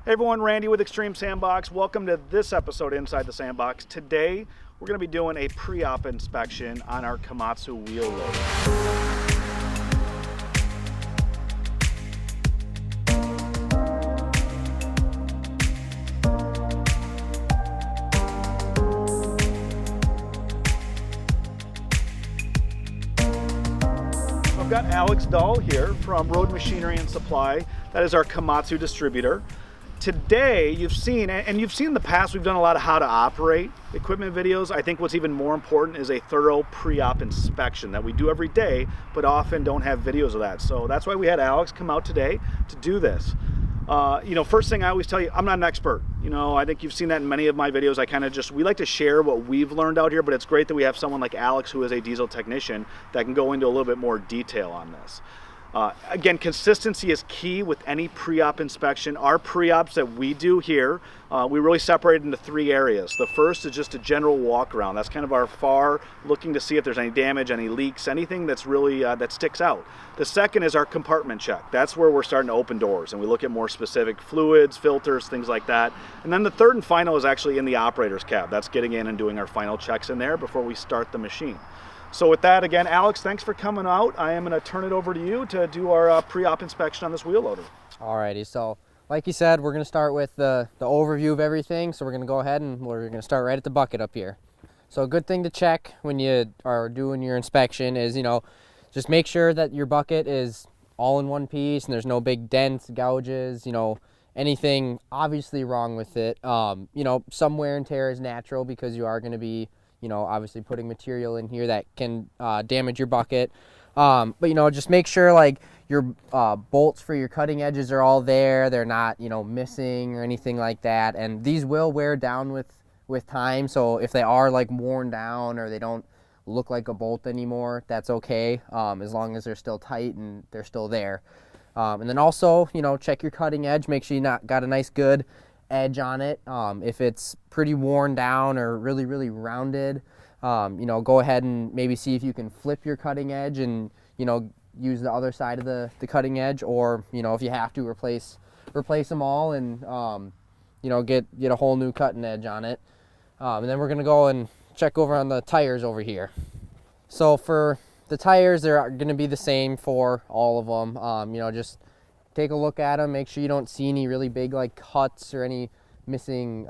Hey everyone, Randy with Extreme Sandbox. Welcome to this episode Inside the Sandbox. Today, we're going to be doing a pre-op inspection on our Komatsu wheel loader. I've got Alex Dahl here from Road Machinery and Supply. That is our Komatsu distributor. Today, you've seen in the past, we've done a lot of how to operate equipment videos. I think what's even more important is a thorough pre-op inspection that we do every day, but often don't have videos of that. So that's why we had Alex come out today to do this. First thing I always tell you, I'm not an expert. I think you've seen that in many of my videos. We like to share what we've learned out here, but it's great that we have someone like Alex who is a diesel technician that can go into a little bit more detail on this. Again, consistency is key with any pre-op inspection. Our pre-ops that we do here, we really separate into three areas. The first is just a general walk around. That's kind of our FAR, looking to see if there's any damage, any leaks, anything that's really that sticks out. The second is our compartment check. That's where we're starting to open doors and we look at more specific fluids, filters, things like that. And then the third and final is actually in the operator's cab. That's getting in and doing our final checks in there before we start the machine. So with that, again, Alex, thanks for coming out. I am going to turn it over to you to do our pre-op inspection on this wheel loader. Alrighty, so like you said, we're going to start with the overview of everything. So we're going to go ahead and we're going to start right at the bucket up here. So a good thing to check when you are doing your inspection is, just make sure that your bucket is all in one piece and there's no big dents, gouges, anything obviously wrong with it. Some wear and tear is natural because you are going to be obviously putting material in here that can damage your bucket. But just make sure like your bolts for your cutting edges are all there. They're not, missing or anything like that. And these will wear down with time. So if they are like worn down or they don't look like a bolt anymore, that's okay. As long as they're still tight and they're still there. And then also, check your cutting edge. Make sure you got a nice good edge on it. If it's pretty worn down or really rounded, go ahead and maybe see if you can flip your cutting edge and use the other side of the cutting edge, or if you have to replace them all and get a whole new cutting edge on it. And then we're gonna go and check over on the tires over here. So for the tires, they're gonna be the same for all of them. Just take a look at them, make sure you don't see any really big like cuts or any missing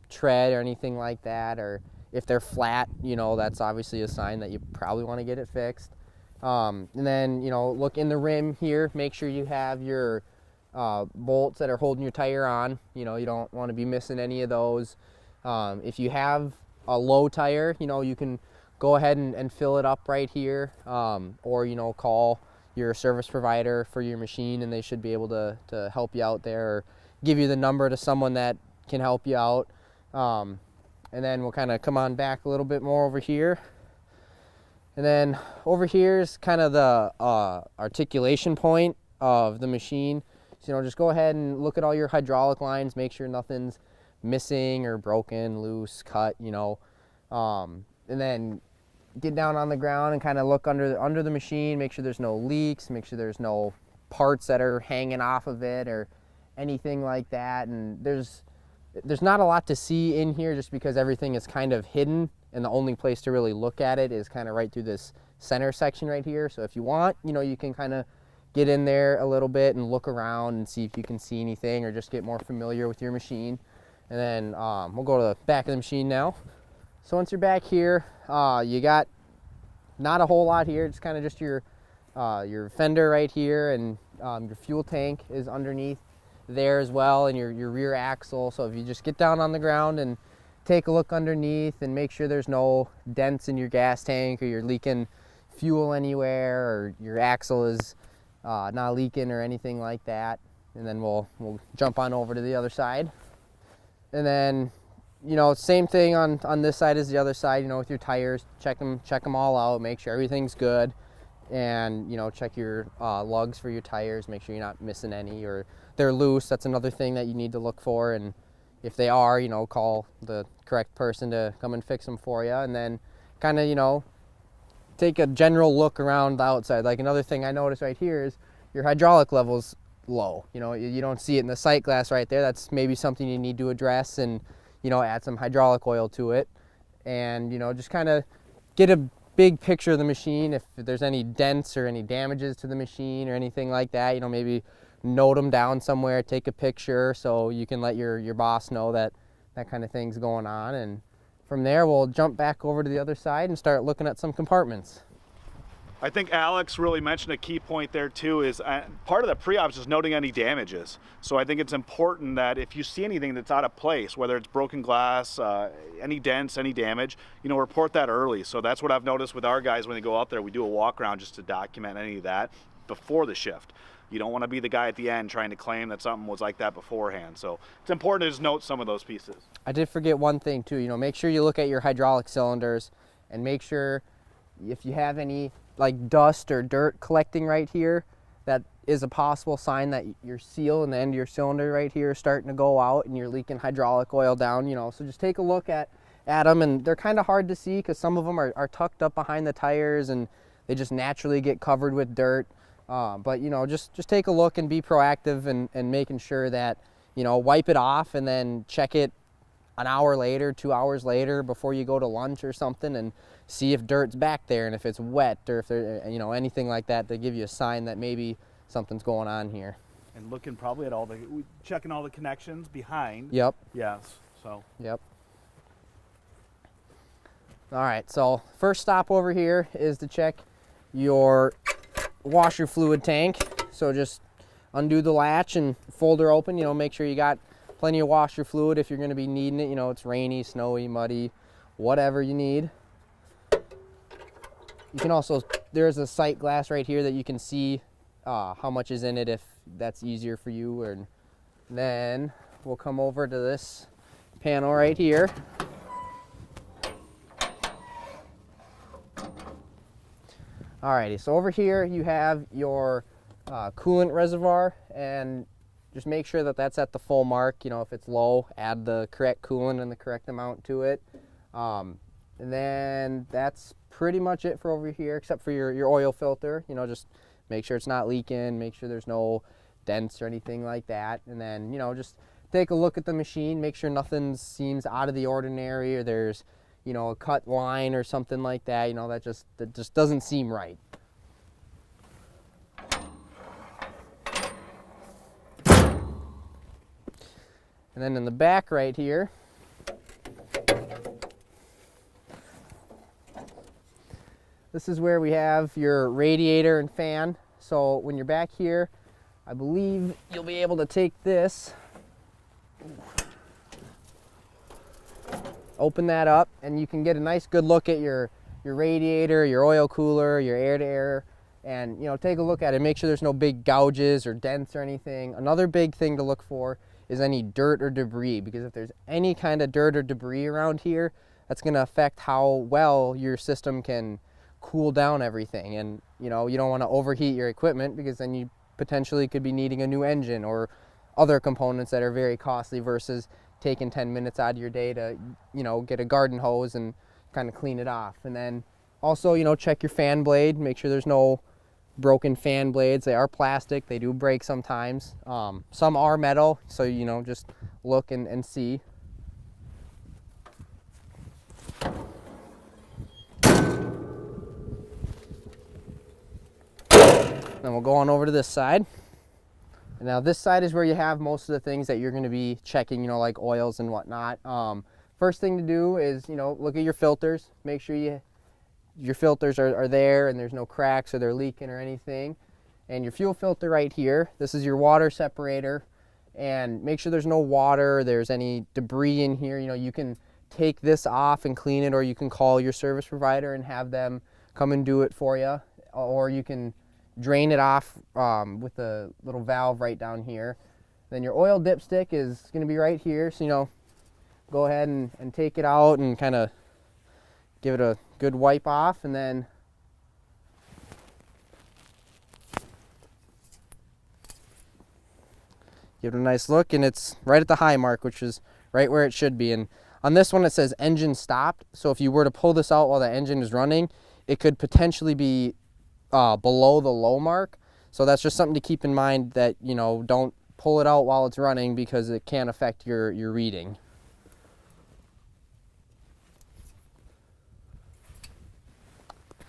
tread or anything like that, or if they're flat, that's obviously a sign that you probably want to get it fixed. And then look in the rim here, make sure you have your bolts that are holding your tire on. You don't want to be missing any of those. If you have a low tire, you can go ahead and fill it up right here, or call your service provider for your machine and they should be able to help you out there, or give you the number to someone that can help you out. And then we'll kind of come on back a little bit more over here. And then over here is kind of the articulation point of the machine. So, just go ahead and look at all your hydraulic lines, make sure nothing's missing or broken, loose, cut, and then get down on the ground and kind of look under the machine, make sure there's no leaks, make sure there's no parts that are hanging off of it or anything like that. And there's not a lot to see in here just because everything is kind of hidden, and the only place to really look at it is kind of right through this center section right here. So if you want, you can kind of get in there a little bit and look around and see if you can see anything or just get more familiar with your machine. And then we'll go to the back of the machine now. So once you're back here, you got not a whole lot here. It's kind of just your fender right here, and your fuel tank is underneath there as well, and your rear axle. So if you just get down on the ground and take a look underneath and make sure there's no dents in your gas tank or you're leaking fuel anywhere or your axle is not leaking or anything like that. And then we'll jump on over to the other side. And then same thing on this side as the other side, with your tires, check them all out, make sure everything's good, and, check your lugs for your tires, make sure you're not missing any, or they're loose. That's another thing that you need to look for, and if they are, call the correct person to come and fix them for you, and then kind of, take a general look around the outside. Like another thing I noticed right here is your hydraulic levels low. You know, you don't see it in the sight glass right there. That's maybe something you need to address, and, you know, add some hydraulic oil to it, and, you know, just kind of get a big picture of the machine. If there's any dents or any damages to the machine or anything like that, you know, maybe note them down somewhere, take a picture so you can let your boss know that that kind of thing's going on. And from there, we'll jump back over to the other side and start looking at some compartments. I think Alex really mentioned a key point there too, is part of the pre-ops is noting any damages. So I think it's important that if you see anything that's out of place, whether it's broken glass, any dents, any damage, you know, report that early. So that's what I've noticed with our guys when they go out there. We do a walk around just to document any of that before the shift. You don't want to be the guy at the end trying to claim that something was like that beforehand. So it's important to just note some of those pieces. I did forget one thing too, you know, make sure you look at your hydraulic cylinders and make sure if you have any like dust or dirt collecting right here, that is a possible sign that your seal and the end of your cylinder right here is starting to go out and you're leaking hydraulic oil down, you know. So just take a look at them, and they're kind of hard to see because some of them are tucked up behind the tires and they just naturally get covered with dirt. But, you know, just take a look and be proactive and making sure that, you know, wipe it off and then check it an hour later, 2 hours later before you go to lunch or something, and see if dirt's back there and if it's wet or if there, you know, anything like that to give you a sign that maybe something's going on here. And looking probably at checking all the connections behind. Yep. Yes, so. Yep. All right, so first stop over here is to check your washer fluid tank. So just undo the latch and fold her open, you know, make sure you got plenty of washer fluid if you're going to be needing it. You know, it's rainy, snowy, muddy, whatever you need. You can also, there's a sight glass right here that you can see how much is in it if that's easier for you. And then we'll come over to this panel right here. Alrighty, so over here you have your coolant reservoir, and just make sure that that's at the full mark. You know, if it's low, add the correct coolant and the correct amount to it. And then that's pretty much it for over here, except for your oil filter. You know, just make sure it's not leaking, make sure there's no dents or anything like that. And then, you know, just take a look at the machine, make sure nothing seems out of the ordinary, or there's, you know, a cut line or something like that. You know, that just doesn't seem right. And then in the back right here, this is where we have your radiator and fan. So when you're back here, I believe you'll be able to take this, open that up, and you can get a nice good look at your radiator, your oil cooler, your air-to-air, and, you know, take a look at it. Make sure there's no big gouges or dents or anything. Another big thing to look for is any dirt or debris, because if there's any kind of dirt or debris around here, that's going to affect how well your system can cool down everything. And, you know, you don't want to overheat your equipment, because then you potentially could be needing a new engine or other components that are very costly, versus taking 10 minutes out of your day to, you know, get a garden hose and kind of clean it off. And then also, you know, check your fan blade, make sure there's no broken fan blades. They are plastic, they do break sometimes. Some are metal, so, you know, just look and see. Then we'll go on over to this side. And now this side is where you have most of the things that you're going to be checking, you know, like oils and whatnot. First thing to do is, you know, look at your filters. Make sure your filters are there and there's no cracks or they're leaking or anything. And your fuel filter right here, this is your water separator. And make sure there's no water, there's any debris in here. You know, you can take this off and clean it, or you can call your service provider and have them come and do it for you. Or you can drain it off with a little valve right down here. Then your oil dipstick is going to be right here, so, you know, go ahead and take it out and kind of give it a good wipe off, and then give it a nice look, and it's right at the high mark, which is right where it should be. And on this one it says engine stopped, so if you were to pull this out while the engine is running, it could potentially be below the low mark. So that's just something to keep in mind, that, you know, don't pull it out while it's running because it can affect your reading.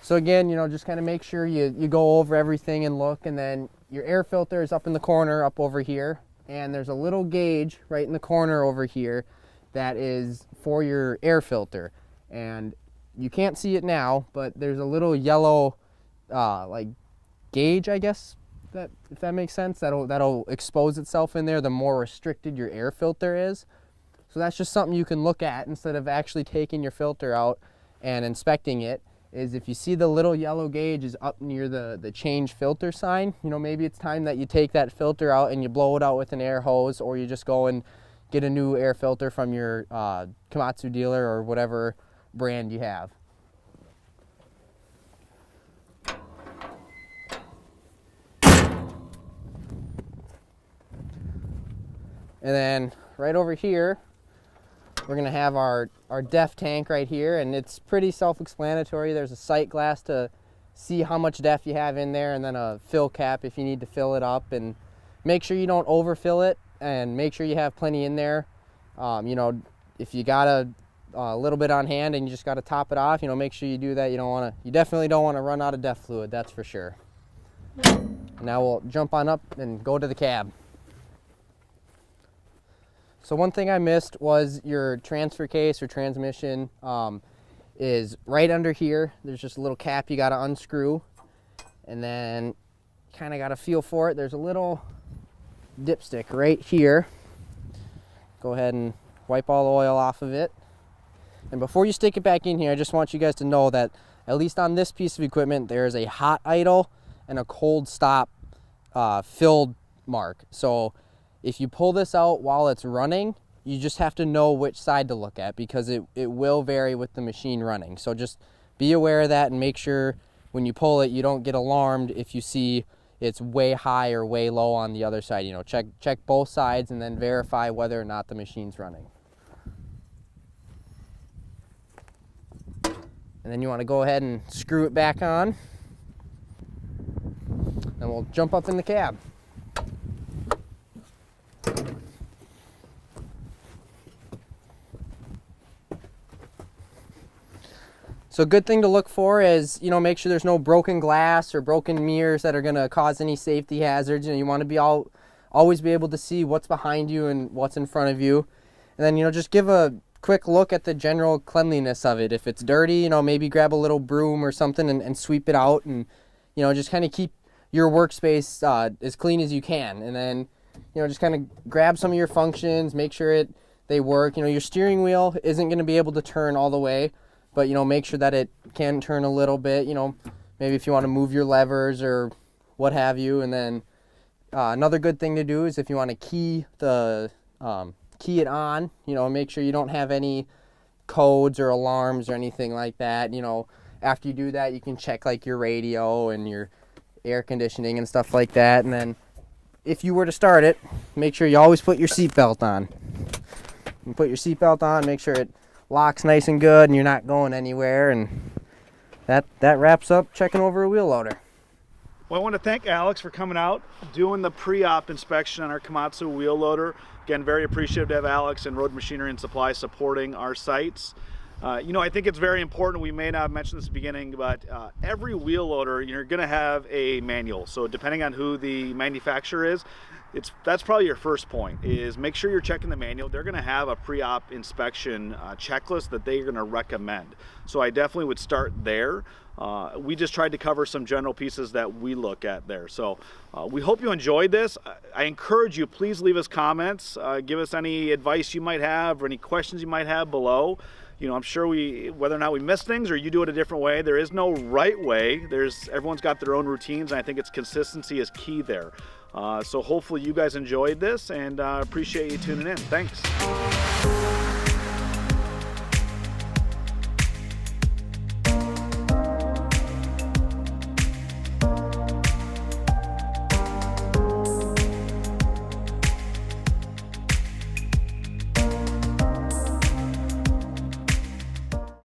So again, you know, just kind of make sure you go over everything and look, and then your air filter is up in the corner up over here, and there's a little gauge right in the corner over here that is for your air filter. And you can't see it now, but there's a little yellow like gauge, I guess, that, if that makes sense, that'll expose itself in there the more restricted your air filter is. So that's just something you can look at instead of actually taking your filter out and inspecting it. Is if you see the little yellow gauge is up near the change filter sign, you know, maybe it's time that you take that filter out and you blow it out with an air hose, or you just go and get a new air filter from your Komatsu dealer or whatever brand you have. And then right over here, we're gonna have our DEF tank right here, and it's pretty self-explanatory. There's a sight glass to see how much DEF you have in there, and then a fill cap if you need to fill it up. And make sure you don't overfill it, and make sure you have plenty in there. You know, if you got a little bit on hand and you just got to top it off, you know, make sure you do that. You definitely don't want to run out of DEF fluid, that's for sure. Now we'll jump on up and go to the cab. So one thing I missed was your transfer case or transmission is right under here. There's just a little cap you got to unscrew, and then kind of got a feel for it. There's a little dipstick right here. Go ahead and wipe all the oil off of it. And before you stick it back in here, I just want you guys to know that at least on this piece of equipment, there is a hot idle and a cold stop filled mark. So if you pull this out while it's running, you just have to know which side to look at, because it will vary with the machine running. So just be aware of that, and make sure when you pull it, you don't get alarmed if you see it's way high or way low on the other side. You know, check both sides and then verify whether or not the machine's running. And then you want to go ahead and screw it back on. And we'll jump up in the cab. So a good thing to look for is, you know, make sure there's no broken glass or broken mirrors that are going to cause any safety hazards. You know, you want to be always be able to see what's behind you and what's in front of you. And then, you know, just give a quick look at the general cleanliness of it. If it's dirty, you know, maybe grab a little broom or something and sweep it out, and, you know, just kind of keep your workspace as clean as you can. And then, you know, just kind of grab some of your functions, make sure they work. You know, your steering wheel isn't going to be able to turn all the way, but, you know, make sure that it can turn a little bit. You know, maybe if you want to move your levers or what have you. And then another good thing to do is if you want to key it on, you know, make sure you don't have any codes or alarms or anything like that. You know, after you do that, you can check like your radio and your air conditioning and stuff like that. And then if you were to start it, make sure you always put your seatbelt on. And put your seatbelt on, make sure it locks nice and good and you're not going anywhere. And that wraps up checking over a wheel loader. Well, I want to thank Alex for coming out, doing the pre-op inspection on our Komatsu wheel loader. Again, very appreciative to have Alex and Road Machinery and Supply supporting our sites. You know, I think it's very important. We may not have mentioned this at the beginning, but every wheel loader, you're going to have a manual. So depending on who the manufacturer is, that's probably your first point, is make sure you're checking the manual. They're going to have a pre-op inspection checklist that they're going to recommend. So I definitely would start there. We just tried to cover some general pieces that we look at there. So we hope you enjoyed this. I encourage you, please leave us comments. Give us any advice you might have or any questions you might have below. You know, I'm sure whether or not we miss things or you do it a different way, there is no right way. Everyone's got their own routines, and I think consistency is key there. So hopefully you guys enjoyed this, and appreciate you tuning in. Thanks.